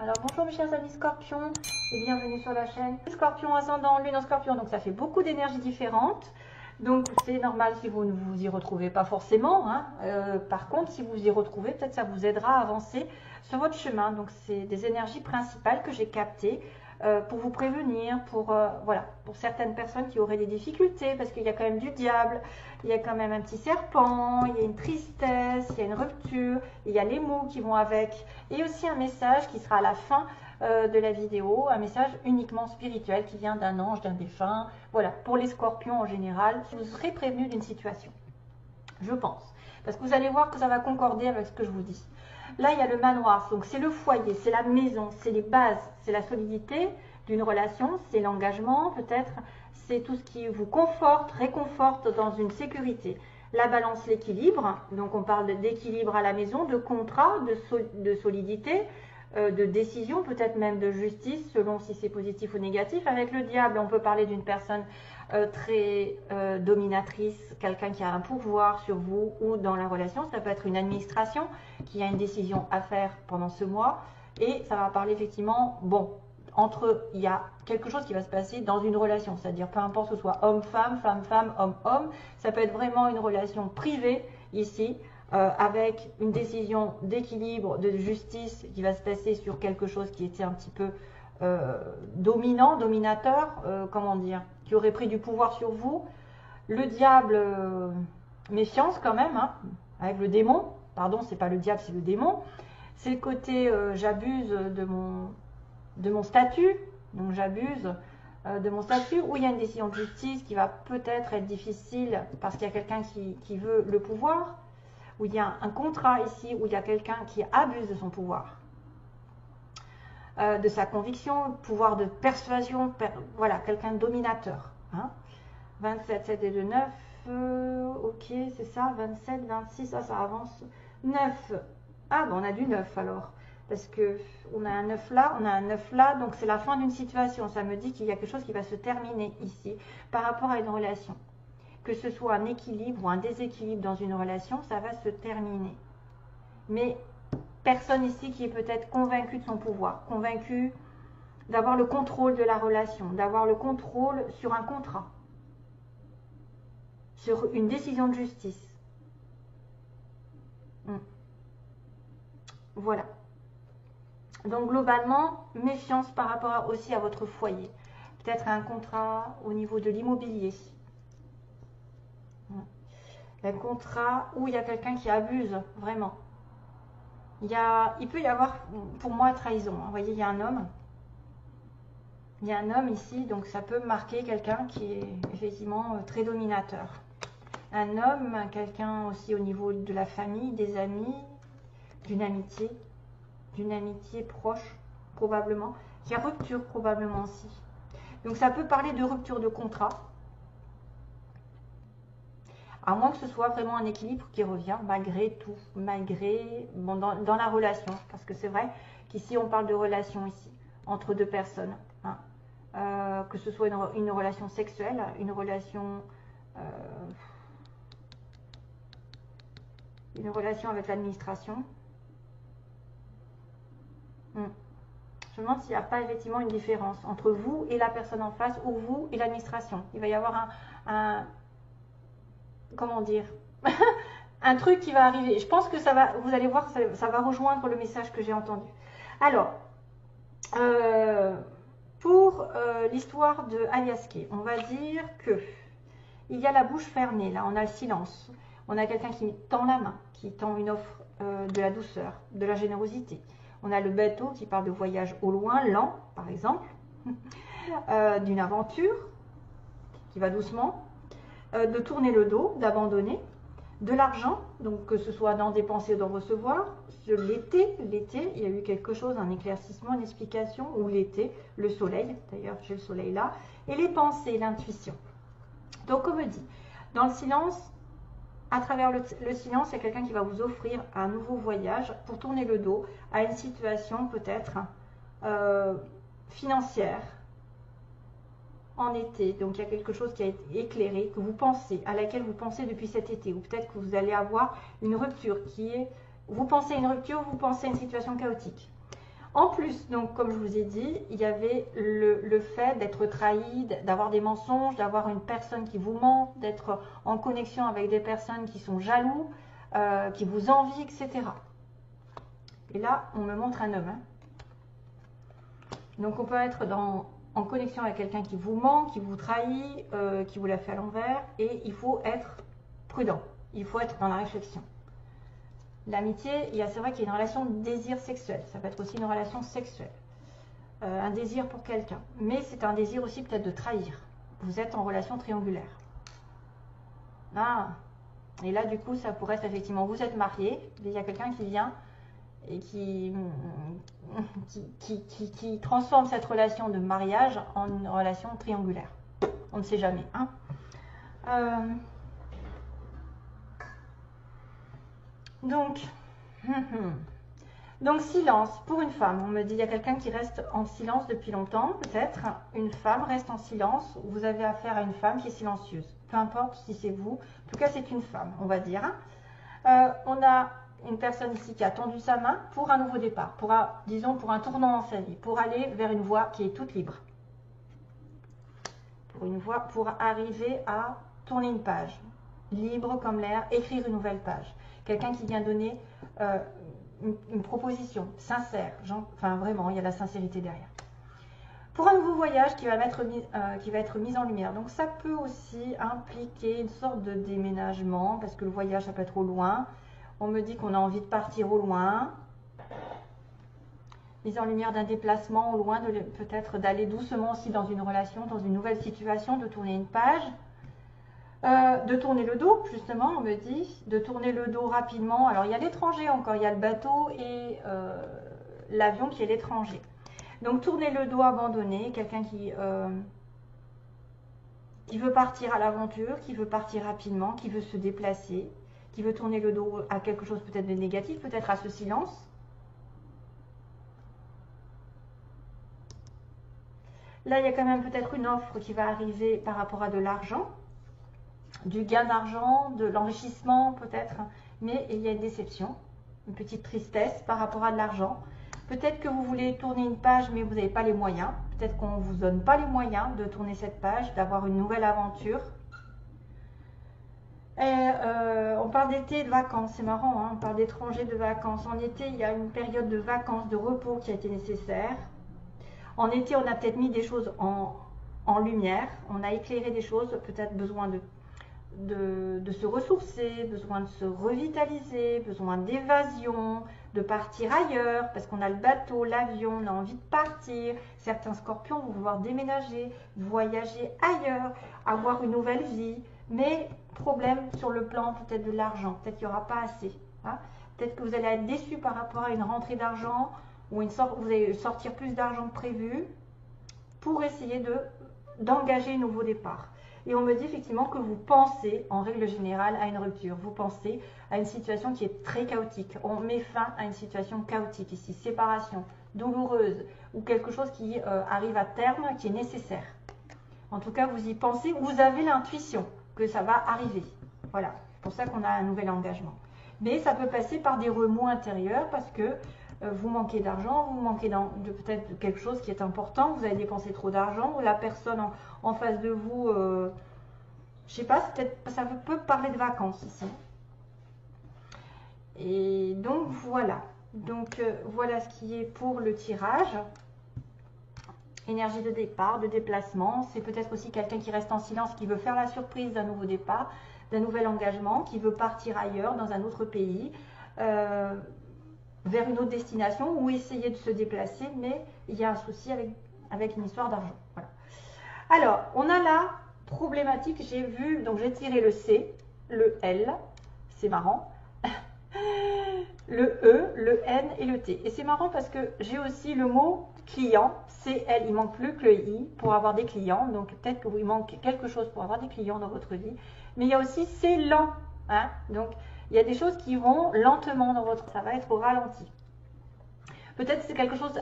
Alors bonjour mes chers amis scorpions et bienvenue sur la chaîne. Scorpion ascendant, lune en scorpion, donc ça fait beaucoup d'énergies différentes. Donc c'est normal si vous ne vous y retrouvez pas forcément. Par contre, si vous y retrouvez, peut-être ça vous aidera à avancer sur votre chemin. Donc c'est des énergies principales que j'ai captées pour vous prévenir, voilà, pour certaines personnes qui auraient des difficultés, parce qu'il y a quand même du diable, il y a quand même un petit serpent, il y a une tristesse, il y a une rupture, il y a les mots qui vont avec, et aussi un message qui sera à la fin de la vidéo, un message uniquement spirituel qui vient d'un ange, d'un défunt. Voilà, pour les scorpions en général, vous serez prévenu d'une situation, je pense, parce que vous allez voir que ça va concorder avec ce que je vous dis. Là, il y a le manoir, donc c'est le foyer, c'est la maison, c'est les bases, c'est la solidité d'une relation, c'est l'engagement peut-être, c'est tout ce qui vous conforte, réconforte dans une sécurité. La balance, l'équilibre, donc on parle d'équilibre à la maison, de contrat, de solidité, de décision, peut-être même de justice, selon si c'est positif ou négatif. Avec le diable, on peut parler d'une personne très dominatrice, quelqu'un qui a un pouvoir sur vous ou dans la relation. Ça peut être une administration qui a une décision à faire pendant ce mois. Et ça va parler effectivement, bon, il y a quelque chose qui va se passer dans une relation, c'est-à-dire peu importe que ce soit homme-femme, femme-femme, homme-homme, ça peut être vraiment une relation privée ici, avec une décision d'équilibre, de justice qui va se passer sur quelque chose qui était un petit peu dominant, dominateur, comment dire, qui aurait pris du pouvoir sur vous. Le diable, méfiance quand même, avec le démon, pardon, c'est pas le diable, c'est le démon. C'est le côté j'abuse de mon statut, donc j'abuse de mon statut, où il y a une décision de justice qui va peut-être être difficile parce qu'il y a quelqu'un qui veut le pouvoir, où il y a un contrat ici, où il y a quelqu'un qui abuse de son pouvoir, de sa conviction, pouvoir de persuasion, voilà, quelqu'un de dominateur. 27, 7 et 2, 9, ok, c'est ça, 27, 26, ça avance, 9, ah ben on a du 9 alors, parce que on a un 9 là, on a un 9 là, donc c'est la fin d'une situation, ça me dit qu'il y a quelque chose qui va se terminer ici, par rapport à une relation. Que ce soit un équilibre ou un déséquilibre dans une relation, ça va se terminer. Mais personne ici qui est peut-être convaincu de son pouvoir, convaincu d'avoir le contrôle de la relation, d'avoir le contrôle sur un contrat, sur une décision de justice. Voilà. Donc globalement, méfiance par rapport aussi à votre foyer. Peut-être un contrat au niveau de l'immobilier. Un contrat où il y a quelqu'un qui abuse, vraiment. Il peut y avoir, pour moi, trahison. Vous voyez, il y a un homme. Il y a un homme ici, donc ça peut marquer quelqu'un qui est effectivement très dominateur. Un homme, quelqu'un aussi au niveau de la famille, des amis, d'une amitié proche, probablement. Il y a rupture, probablement aussi. Donc ça peut parler de rupture de contrat. À moins que ce soit vraiment un équilibre qui revient, malgré tout, malgré, bon, dans la relation. Parce que c'est vrai qu'ici, on parle de relation ici, entre deux personnes. Que ce soit une relation sexuelle, une relation avec l'administration. Je me demande s'il n'y a pas effectivement une différence entre vous et la personne en face, ou vous et l'administration. Il va y avoir comment dire, un truc qui va arriver. Je pense que ça va, vous allez voir, ça va rejoindre le message que j'ai entendu. Alors, pour l'histoire de Aliaské, on va dire que il y a la bouche fermée, là, on a le silence. On a quelqu'un qui tend la main, qui tend une offre de la douceur, de la générosité. On a le bateau qui parle de voyage au loin, lent, par exemple, d'une aventure qui va doucement, de tourner le dos, d'abandonner, de l'argent, donc que ce soit d'en dépenser ou d'en recevoir. L'été, il y a eu quelque chose, un éclaircissement, une explication, ou l'été, le soleil, d'ailleurs j'ai le soleil là, et les pensées, l'intuition. Donc on me dit, dans le silence, à travers le silence, il y a quelqu'un qui va vous offrir un nouveau voyage pour tourner le dos à une situation peut-être financière en été. Donc il y a quelque chose qui a été éclairé, que vous pensez, à laquelle vous pensez depuis cet été, ou peut-être que vous allez avoir une rupture qui est, vous pensez à une rupture, vous pensez à une situation chaotique. En plus, donc comme je vous ai dit, il y avait le fait d'être trahi, d'avoir des mensonges, d'avoir une personne qui vous ment, d'être en connexion avec des personnes qui sont jaloux, qui vous envient, etc. Et là, on me montre un homme. Hein. Donc on peut être en connexion avec quelqu'un qui vous ment, qui vous trahit, qui vous l'a fait à l'envers, et il faut être prudent, il faut être dans la réflexion. L'amitié, c'est vrai qu'il y a une relation de désir sexuel, ça peut être aussi une relation sexuelle, un désir pour quelqu'un, mais c'est un désir aussi peut-être de trahir. Vous êtes en relation triangulaire. Ah. Et là du coup ça pourrait être effectivement, vous êtes marié, il y a quelqu'un qui vient et qui transforme cette relation de mariage en une relation triangulaire. On ne sait jamais. Hein. Donc silence pour une femme. On me dit il y a quelqu'un qui reste en silence depuis longtemps. Peut-être une femme reste en silence. Vous avez affaire à une femme qui est silencieuse. Peu importe si c'est vous. En tout cas c'est une femme, on va dire. On a une personne ici qui a tendu sa main pour un nouveau départ, disons pour un tournant dans sa vie, pour aller vers une voie qui est toute libre. Pour arriver à tourner une page, libre comme l'air, écrire une nouvelle page. Quelqu'un qui vient donner une proposition sincère, enfin vraiment, il y a la sincérité derrière. Pour un nouveau voyage qui va être mis en lumière. Donc ça peut aussi impliquer une sorte de déménagement, parce que le voyage, ça peut être au loin. On me dit qu'on a envie de partir au loin. Mise en lumière d'un déplacement au loin, peut-être d'aller doucement aussi dans une relation, dans une nouvelle situation, de tourner une page. De tourner le dos, justement, on me dit, de tourner le dos rapidement. Alors, il y a l'étranger encore, il y a le bateau et l'avion qui est l'étranger. Donc, tourner le dos abandonné, quelqu'un qui veut partir à l'aventure, qui veut partir rapidement, qui veut se déplacer, qui veut tourner le dos à quelque chose peut-être de négatif, peut-être à ce silence. Là, il y a quand même peut-être une offre qui va arriver par rapport à de l'argent. Du gain d'argent, de l'enrichissement peut-être, mais il y a une déception, une petite tristesse par rapport à de l'argent. Peut-être que vous voulez tourner une page, mais vous n'avez pas les moyens. Peut-être qu'on ne vous donne pas les moyens de tourner cette page, d'avoir une nouvelle aventure. Et on parle d'été et de vacances, c'est marrant, hein, on parle d'étrangers de vacances. En été, il y a une période de vacances, de repos qui a été nécessaire. En été, on a peut-être mis des choses en lumière, on a éclairé des choses, peut-être besoin de se ressourcer, besoin de se revitaliser, besoin d'évasion, de partir ailleurs, parce qu'on a le bateau, l'avion, on a envie de partir. Certains scorpions vont vouloir déménager, voyager ailleurs, avoir une nouvelle vie, mais problème sur le plan peut-être de l'argent, peut-être qu'il n'y aura pas assez. Hein. Peut-être que vous allez être déçu par rapport à une rentrée d'argent, ou vous allez sortir plus d'argent que prévu, pour essayer d'engager un nouveau départ. Et on me dit effectivement que vous pensez, en règle générale, à une rupture. Vous pensez à une situation qui est très chaotique. On met fin à une situation chaotique ici. Séparation, douloureuse, ou quelque chose qui arrive à terme, qui est nécessaire. En tout cas, vous y pensez, vous avez l'intuition que ça va arriver. Voilà, c'est pour ça qu'on a un nouvel engagement. Mais ça peut passer par des remous intérieurs parce que vous manquez d'argent, vous manquez de peut-être quelque chose qui est important, vous avez dépensé trop d'argent, ou la personne en face de vous, je sais pas, ça peut parler de vacances ici. Et donc voilà. Donc voilà ce qui est pour le tirage. Énergie de départ, de déplacement. C'est peut-être aussi quelqu'un qui reste en silence, qui veut faire la surprise d'un nouveau départ, d'un nouvel engagement, qui veut partir ailleurs, dans un autre pays. Vers une autre destination ou essayer de se déplacer, mais il y a un souci avec une histoire d'argent. Voilà. Alors, on a la problématique, j'ai vu, donc j'ai tiré le C, le L, c'est marrant, le E, le N et le T. Et c'est marrant parce que j'ai aussi le mot client, CL, il manque plus que le I pour avoir des clients, donc peut-être que il manque quelque chose pour avoir des clients dans votre vie, mais il y a aussi c'est lent, hein, donc il y a des choses qui vont lentement dans votre... Ça va être au ralenti. Peut-être que c'est quelque chose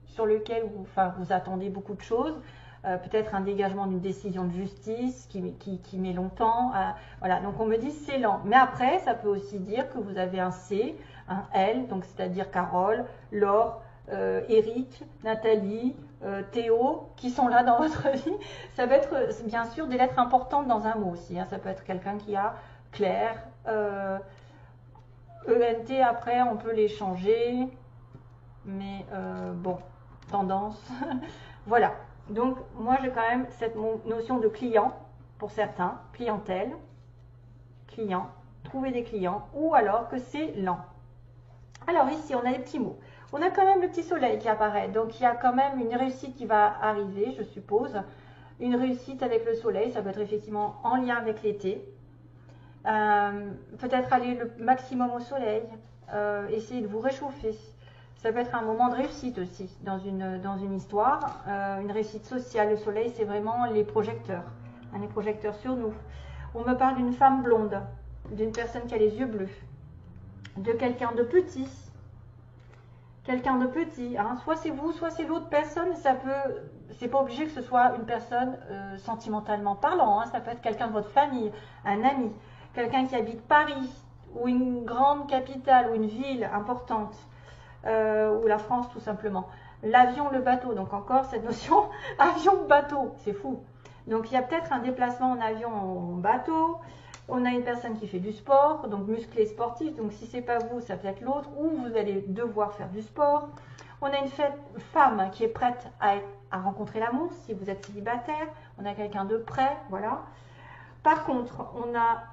sur lequel vous attendez beaucoup de choses. Peut-être un dégagement d'une décision de justice qui met longtemps. Voilà, donc on me dit c'est lent. Mais après, ça peut aussi dire que vous avez un C, hein, elle, donc c'est-à-dire Carole, Laure, Eric, Nathalie, Théo, qui sont là dans votre vie. Ça peut être bien sûr des lettres importantes dans un mot aussi, hein. Ça peut être quelqu'un qui a Claire, ENT, après on peut les changer, mais bon, tendance. Voilà, donc moi j'ai quand même cette notion de client pour certains, clientèle, client, trouver des clients, ou alors que c'est lent. Alors ici on a des petits mots, on a quand même le petit soleil qui apparaît, donc il y a quand même une réussite qui va arriver, je suppose, une réussite avec le soleil, ça peut être effectivement en lien avec l'été. Peut-être aller le maximum au soleil, essayer de vous réchauffer. Ça peut être un moment de réussite aussi dans une histoire, une réussite sociale. Le soleil, c'est vraiment les projecteurs, hein, les projecteurs sur nous. On me parle d'une femme blonde, d'une personne qui a les yeux bleus, de quelqu'un de petit. Quelqu'un de petit, hein. Soit c'est vous, soit c'est l'autre personne. C'est pas obligé que ce soit une personne sentimentalement parlant, hein. Ça peut être quelqu'un de votre famille, un ami, quelqu'un qui habite Paris ou une grande capitale ou une ville importante, ou la France tout simplement. L'avion, le bateau, donc encore cette notion avion-bateau, c'est fou. Donc il y a peut-être un déplacement en avion, en bateau. On a une personne qui fait du sport, donc musclé sportif, donc si c'est pas vous, ça peut être l'autre, ou vous allez devoir faire du sport. On a une femme qui est prête à rencontrer l'amour, si vous êtes célibataire. On a quelqu'un de prêt, voilà. Par contre, on a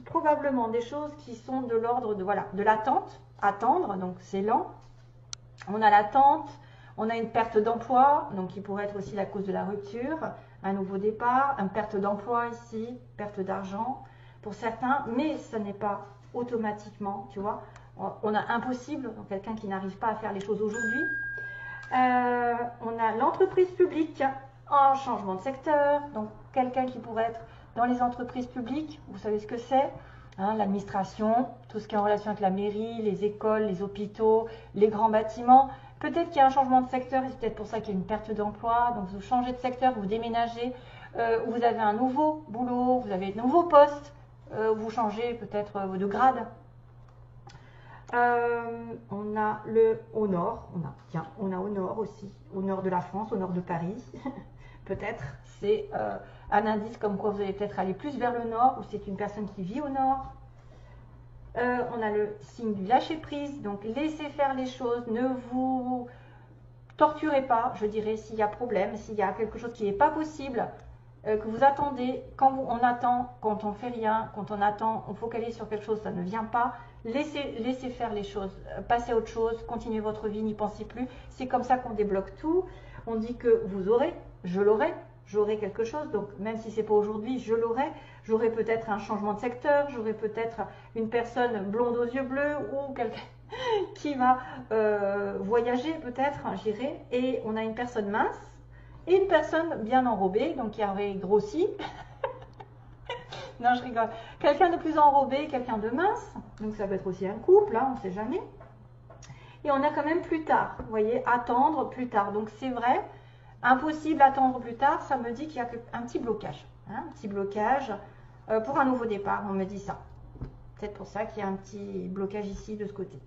probablement des choses qui sont de l'ordre de, voilà, de l'attente, attendre, donc c'est lent. On a l'attente, on a une perte d'emploi, donc qui pourrait être aussi la cause de la rupture, un nouveau départ, une perte d'emploi ici, perte d'argent pour certains, mais ce n'est pas automatiquement, tu vois. On a impossible, donc quelqu'un qui n'arrive pas à faire les choses aujourd'hui. On a l'entreprise publique en changement de secteur, donc quelqu'un qui pourrait être dans les entreprises publiques, vous savez ce que c'est, hein, l'administration, tout ce qui est en relation avec la mairie, les écoles, les hôpitaux, les grands bâtiments. Peut-être qu'il y a un changement de secteur et c'est peut-être pour ça qu'il y a une perte d'emploi. Donc vous changez de secteur, vous déménagez, vous avez un nouveau boulot, vous avez un nouveau poste, vous changez peut-être de grade. On a au nord, on a au nord aussi, au nord de la France, au nord de Paris. Peut-être c'est un indice comme quoi vous allez peut-être aller plus vers le nord ou c'est une personne qui vit au nord. On a le signe du lâcher prise, donc laissez faire les choses, ne vous torturez pas, je dirais, s'il y a problème, s'il y a quelque chose qui n'est pas possible, que vous attendez, on attend, quand on fait rien, quand on attend, on focalise sur quelque chose, ça ne vient pas, laissez faire les choses, passez à autre chose, continuez votre vie, n'y pensez plus, c'est comme ça qu'on débloque tout. On dit que vous aurez, je l'aurai, j'aurai quelque chose, donc même si c'est pas aujourd'hui, je l'aurai. J'aurai peut-être un changement de secteur, j'aurai peut-être une personne blonde aux yeux bleus ou quelqu'un qui va voyager peut-être, j'irai. Et on a une personne mince et une personne bien enrobée, donc qui aurait grossi. Non, je rigole. Quelqu'un de plus enrobé, quelqu'un de mince, donc ça peut être aussi un couple, hein, on ne sait jamais. Et on a quand même plus tard, vous voyez, attendre plus tard. Donc c'est vrai, impossible d'attendre plus tard, ça me dit qu'il y a un petit blocage. Hein, un petit blocage pour un nouveau départ, on me dit ça. Peut-être pour ça qu'il y a un petit blocage ici de ce côté.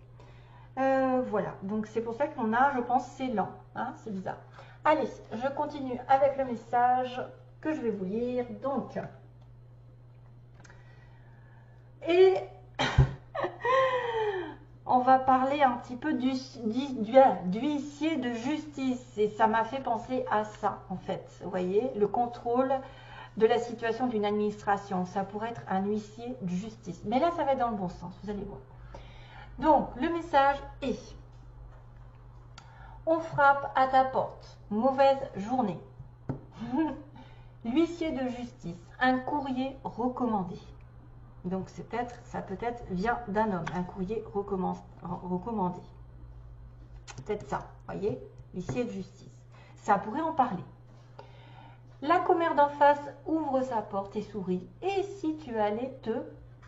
Voilà, donc c'est pour ça qu'on a, je pense, c'est lent. Hein, c'est bizarre. Allez, je continue avec le message que je vais vous lire. Donc, et on va parler un petit peu d'huissier de justice. Et ça m'a fait penser à ça, en fait. Vous voyez, le contrôle de la situation d'une administration. Ça pourrait être un huissier de justice. Mais là, ça va être dans le bon sens, vous allez voir. Donc, le message est: on frappe à ta porte. Mauvaise journée. L'huissier de justice. Un courrier recommandé. Donc, ça peut-être vient d'un homme. Un courrier recommandé. Peut-être ça, voyez, l'huissier de justice. Ça pourrait en parler. La commère d'en face ouvre sa porte et sourit. Et si tu allais te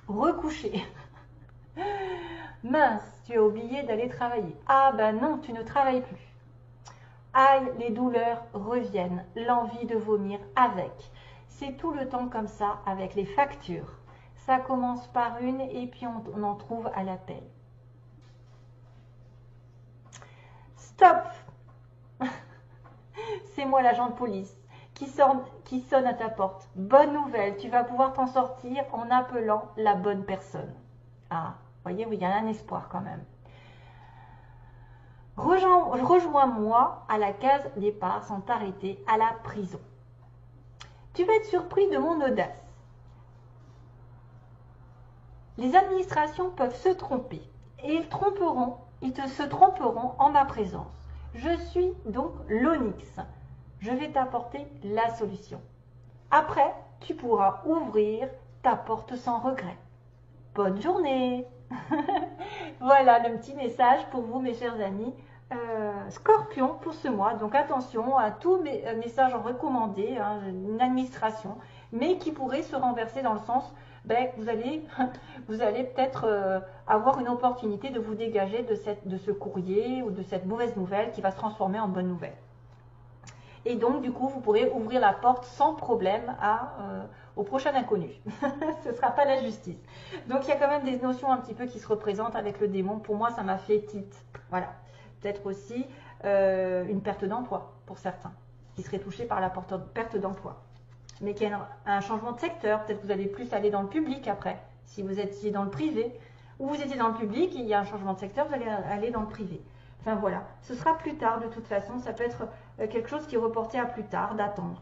recoucher? Mince, tu as oublié d'aller travailler. Ah ben non, tu ne travailles plus. Aïe, les douleurs reviennent, l'envie de vomir avec. C'est tout le temps comme ça avec les factures. Ça commence par une et puis on en trouve à l'appel. Stop. C'est moi l'agent de police qui sonne à ta porte. Bonne nouvelle, tu vas pouvoir t'en sortir en appelant la bonne personne. Ah, voyez, oui, il y a un espoir quand même. Rejoins-moi à la case départ sans t'arrêter à la prison. Tu vas être surpris de mon audace. Les administrations peuvent se tromper et ils se tromperont en ma présence. Je suis donc l'Onyx. Je vais t'apporter la solution. Après, tu pourras ouvrir ta porte sans regret. Bonne journée. Voilà le petit message pour vous, mes chers amis. Scorpion pour ce mois. Donc attention à tous mes messages en recommandé, hein, une administration, mais qui pourrait se renverser dans le sens vous allez peut-être avoir une opportunité de vous dégager de ce courrier ou de cette mauvaise nouvelle qui va se transformer en bonne nouvelle. Et donc, du coup, vous pourrez ouvrir la porte sans problème au prochain inconnu. Ce ne sera pas la justice. Donc, il y a quand même des notions un petit peu qui se représentent avec le démon. Pour moi, ça m'a fait tilt. Voilà. Peut-être aussi une perte d'emploi pour certains, qui seraient touchés par la perte d'emploi. Mais qu'il y a un changement de secteur. Peut-être que vous allez plus aller dans le public après. Si vous étiez dans le privé, ou vous étiez dans le public, et il y a un changement de secteur, vous allez aller dans le privé. Enfin voilà, ce sera plus tard de toute façon, ça peut être quelque chose qui est reporté à plus tard, d'attendre.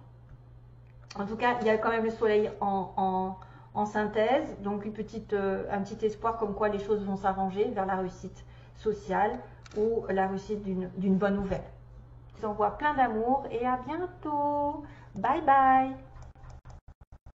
En tout cas, il y a quand même le soleil en synthèse, donc un petit espoir comme quoi les choses vont s'arranger vers la réussite sociale ou la réussite d'une bonne nouvelle. Je vous envoie plein d'amour et à bientôt. Bye bye.